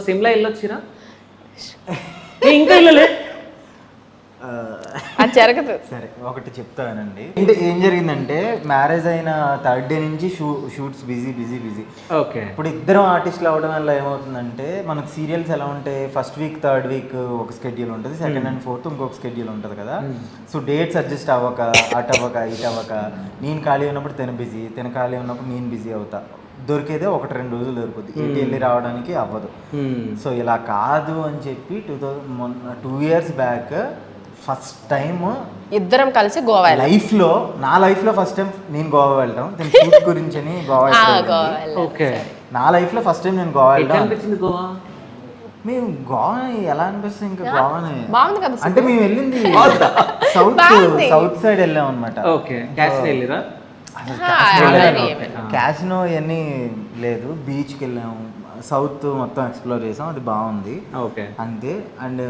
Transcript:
సిమ్లా వెళ్ళొచ్చిరా? ఇంకా వెళ్ళలే? అది జరగదు. సరే ఒకటి చెప్తానండి. అంటే ఏం జరిగిందంటే మ్యారేజ్ అయిన థర్డ్ డే నుంచి shoots busy busy busy. Okay. ఇప్పుడు ఇద్దరం ఆర్టిస్టులు అవ్వడం వల్ల ఏమవుతుందంటే మనకు సీరియల్స్ ఎలా ఉంటాయి, ఫస్ట్ వీక్ థర్డ్ వీక్ ఒక స్కెడ్యూల్ ఉంటుంది, సెకండ్ అండ్ ఫోర్త్ ఇంకొక స్కెడ్యూల్ ఉంటుంది కదా. సో డేట్స్ అడ్జస్ట్ అవ్వక అటు అవ్వక ఇటు అవ్వక నేను ఖాళీ ఉన్నప్పుడు తను బిజీ, తను ఖాళీ ఉన్నప్పుడు నేను బిజీ అవుతా. దొరికేదే 1-2 రోజులు దొరుకుతుంది, ఇటు వెళ్ళి రావడానికి అవ్వదు. సో ఇలా కాదు అని చెప్పి 2 years బ్యాక్ ఫస్ట్ టైం ఇద్దరం కలిసి గోవా లైఫ్లో, నా లైఫ్లో ఫస్ట్ టైం నేను గోవా వెళ్ళటం. షూట్ గురించి అని గోవా ఓకే. నా లైఫ్లో ఫస్ట్ టైం నేను గోవా వెళ్ళాను. అనిపించింది గోవా? మేము గోవా ఎలా అనిపిస్తుంది, ఇంకా గోవానే బాగుంది కదా. అంటే మేము వెళ్ళింది సౌత్ సైడ్ వెళ్ళాం అనమాట. ఓకే. క్యాసినో వెళ్ళిరా? క్యాసినో ఇవన్నీ లేదు, బీచ్కి వెళ్ళాము, సౌత్ మొత్తం ఎక్స్ప్లోర్ చేసాం, అది బాగుంది ఓకే అంతే. అండ్